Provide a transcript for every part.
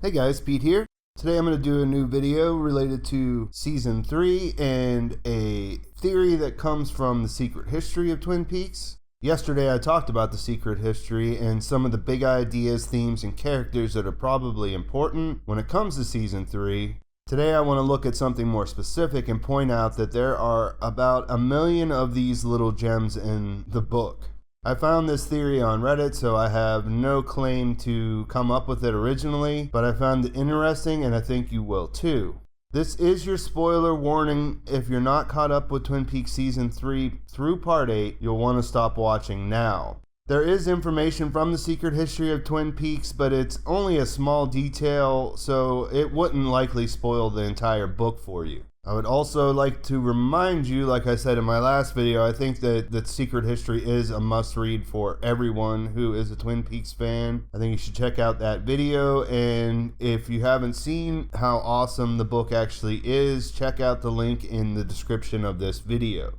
Hey guys, Pete here. Today I'm going to do a new video related to Season 3 and a theory that comes from the secret history of Twin Peaks. Yesterday I talked about the secret history and some of the big ideas, themes, and characters that are probably important when it comes to Season 3. Today I want to look at something more specific and point out that there are about 1 million of these little gems in the book. I found this theory on Reddit, so I have no claim to come up with it originally, but I found it interesting and I think you will too. This is your spoiler warning. If you're not caught up with Twin Peaks Season 3 through Part 8, you'll want to stop watching now. There is information from the secret history of Twin Peaks, but it's only a small detail, so it wouldn't likely spoil the entire book for you. I would also like to remind you, like I said in my last video, I think that the secret history is a must-read for everyone who is a Twin Peaks fan. I think you should check out that video, and if you haven't seen how awesome the book actually is, check out the link in the description of this video.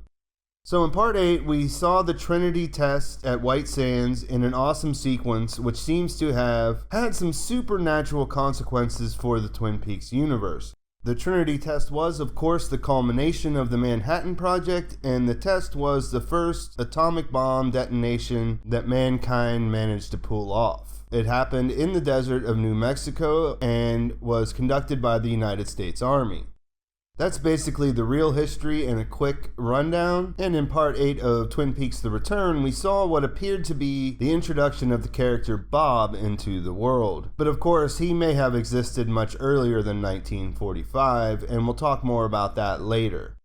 So in Part 8, we saw the Trinity test at White Sands in an awesome sequence which seems to have had some supernatural consequences for the Twin Peaks universe. The Trinity test was, of course, the culmination of the Manhattan Project, and the test was the first atomic bomb detonation that mankind managed to pull off. It happened in the desert of New Mexico and was conducted by the United States Army. That's basically the real history in a quick rundown, and in Part 8 of Twin Peaks The Return, we saw what appeared to be the introduction of the character Bob into the world. But of course, he may have existed much earlier than 1945, and we'll talk more about that later.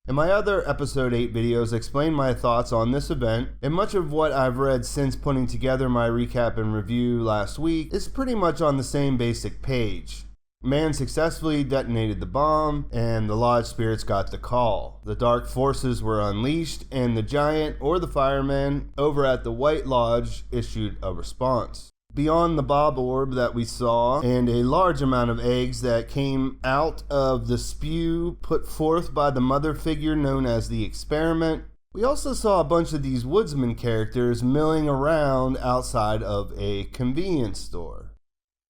In my other Episode 8 videos, I explain my thoughts on this event, and much of what I've read since putting together my recap and review last week is pretty much on the same basic page. Man successfully detonated the bomb, and the Lodge spirits got the call. The dark forces were unleashed, and the giant, or the firemen, over at the White Lodge issued a response. Beyond the Bob orb that we saw, and a large amount of eggs that came out of the spew put forth by the mother figure known as the Experiment, we also saw a bunch of these Woodsman characters milling around outside of a convenience store.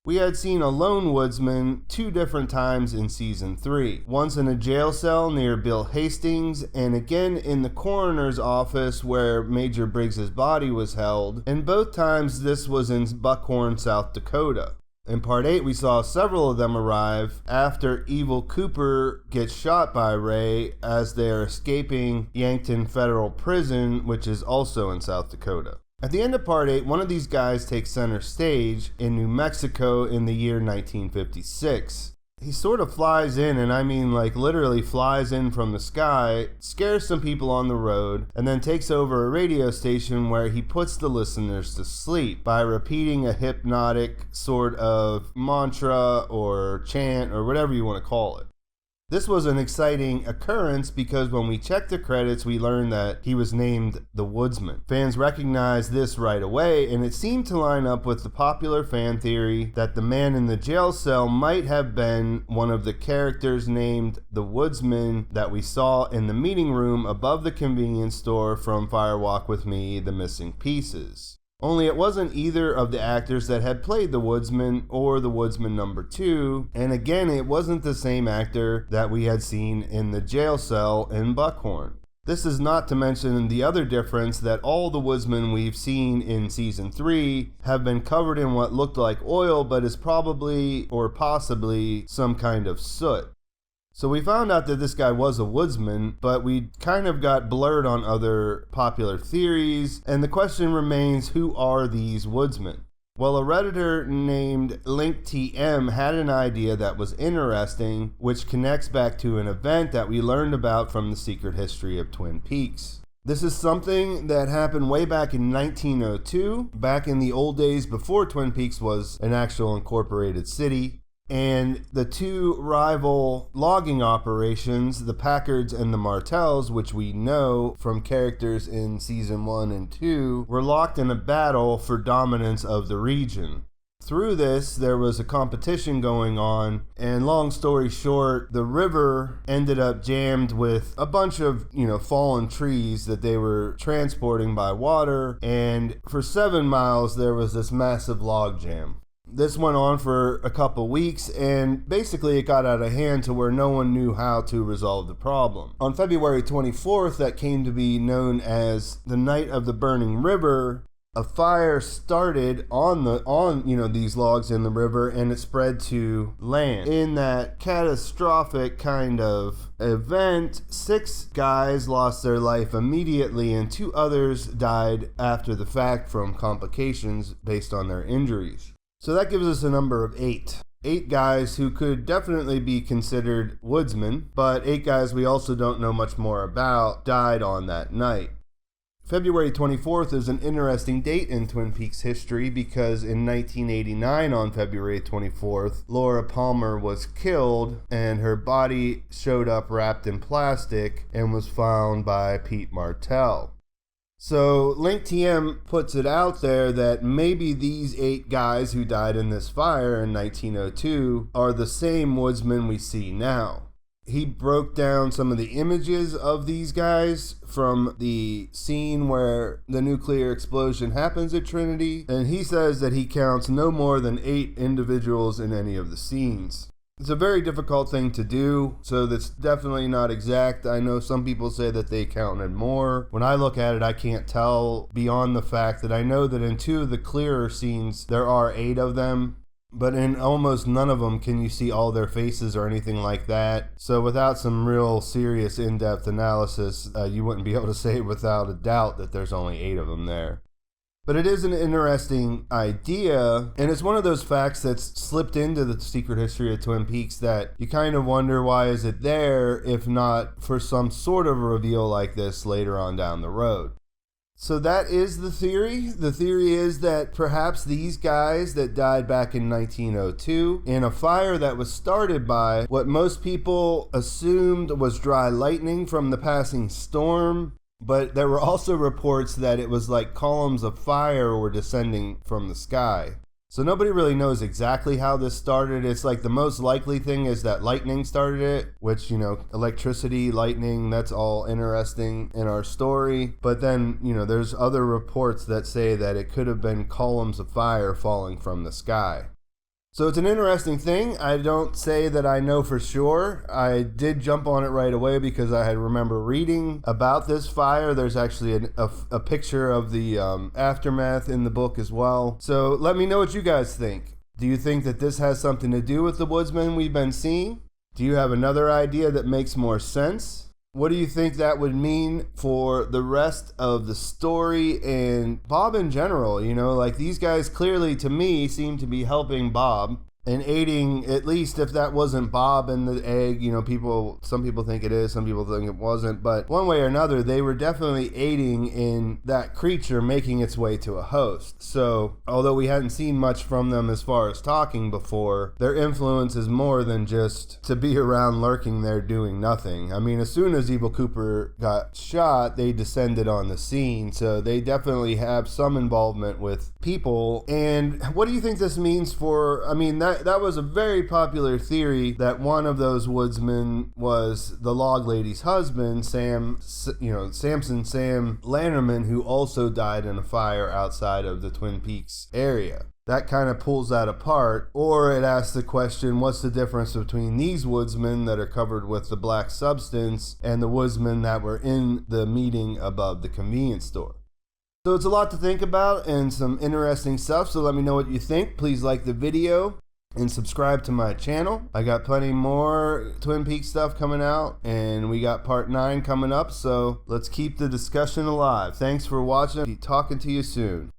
We had seen a lone woodsman 2 different times in Season 3. Once in a jail cell near Bill Hastings, and again in the coroner's office where Major Briggs's body was held, and both times this was in Buckhorn, South Dakota. In Part 8, we saw several of them arrive after Evil Cooper gets shot by Ray as they are escaping Yankton Federal Prison, which is also in South Dakota. At the end of Part 8, one of these guys takes center stage in New Mexico in the year 1956. He sort of flies in, and I mean like literally flies in from the sky, scares some people on the road, and then takes over a radio station where he puts the listeners to sleep by repeating a hypnotic sort of mantra or chant or whatever you want to call it. This was an exciting occurrence because when we checked the credits, we learned that he was named the Woodsman. Fans recognized this right away, and it seemed to line up with the popular fan theory that the man in the jail cell might have been one of the characters named the Woodsman that we saw in the meeting room above the convenience store from Fire Walk with Me, The Missing Pieces. Only it wasn't either of the actors that had played the Woodsman or the Woodsman number 2, and again it wasn't the same actor that we had seen in the jail cell in Buckhorn. This is not to mention the other difference that all the Woodsmen we've seen in Season 3 have been covered in what looked like oil but is probably or possibly some kind of soot. So we found out that this guy was a woodsman, but we kind of got blurred on other popular theories, and the question remains, who are these woodsmen? Well, a Redditor named LinkTM had an idea that was interesting, which connects back to an event that we learned about from the secret history of Twin Peaks. This is something that happened way back in 1902, back in the old days before Twin Peaks was an actual incorporated city. And the 2 rival logging operations, the Packards and the Martells, which we know from characters in Season 1 and 2, were locked in a battle for dominance of the region. Through this, there was a competition going on, and long story short, the river ended up jammed with a bunch of, fallen trees that they were transporting by water, and for 7 miles, there was this massive log jam. This went on for a couple weeks, and basically it got out of hand to where no one knew how to resolve the problem. On February 24th, that came to be known as the Night of the Burning River. A fire started on these logs in the river, and it spread to land. In that catastrophic kind of event, 6 guys lost their life immediately, and 2 others died after the fact from complications based on their injuries. So that gives us a number of 8. 8 guys who could definitely be considered woodsmen, but 8 guys we also don't know much more about died on that night. February 24th is an interesting date in Twin Peaks history because in 1989 on February 24th, Laura Palmer was killed and her body showed up wrapped in plastic and was found by Pete Martell. So LinkTM puts it out there that maybe these 8 guys who died in this fire in 1902 are the same woodsmen we see now. He broke down some of the images of these guys from the scene where the nuclear explosion happens at Trinity, and he says that he counts no more than 8 individuals in any of the scenes. It's a very difficult thing to do, so that's definitely not exact. I know some people say that they counted more. When I look at it, I can't tell beyond the fact that I know that in 2 of the clearer scenes, there are 8 of them. But in almost none of them can you see all their faces or anything like that. So without some real serious in-depth analysis, you wouldn't be able to say without a doubt that there's only 8 of them there. But it is an interesting idea, and it's one of those facts that's slipped into the secret history of Twin Peaks that you kind of wonder why is it there if not for some sort of reveal like this later on down the road. So that is the theory. The theory is that perhaps these guys that died back in 1902 in a fire that was started by what most people assumed was dry lightning from the passing storm, but there were also reports that it was like columns of fire were descending from the sky. So nobody really knows exactly how this started. It's like the most likely thing is that lightning started it, which, electricity, lightning, that's all interesting in our story. But then, there's other reports that say that it could have been columns of fire falling from the sky. So it's an interesting thing. I don't say that I know for sure. I did jump on it right away because I had remember reading about this fire. There's actually a picture of the aftermath in the book as well. So let me know what you guys think. Do you think that this has something to do with the woodsmen we've been seeing? Do you have another idea that makes more sense? What do you think that would mean for the rest of the story and Bob in general? These guys clearly, to me, seem to be helping Bob and aiding, at least if that wasn't Bob and the egg, some people think it is, some people think it wasn't, but one way or another, they were definitely aiding in that creature making its way to a host. So, although we hadn't seen much from them as far as talking before, their influence is more than just to be around lurking there doing nothing. I mean, as soon as Evil Cooper got shot, they descended on the scene, so they definitely have some involvement with people. And what do you think this means for, that was a very popular theory that one of those woodsmen was the log lady's husband, Sam Lannerman, who also died in a fire outside of the Twin Peaks area. That kind of pulls that apart, or it asks the question, what's the difference between these woodsmen that are covered with the black substance and the woodsmen that were in the meeting above the convenience store? So it's a lot to think about and some interesting stuff, so let me know what you think. Please like the video and subscribe to my channel. I got plenty more Twin Peaks stuff coming out, and we got part 9 coming up, so let's keep the discussion alive. Thanks for watching. Keep talking to you soon.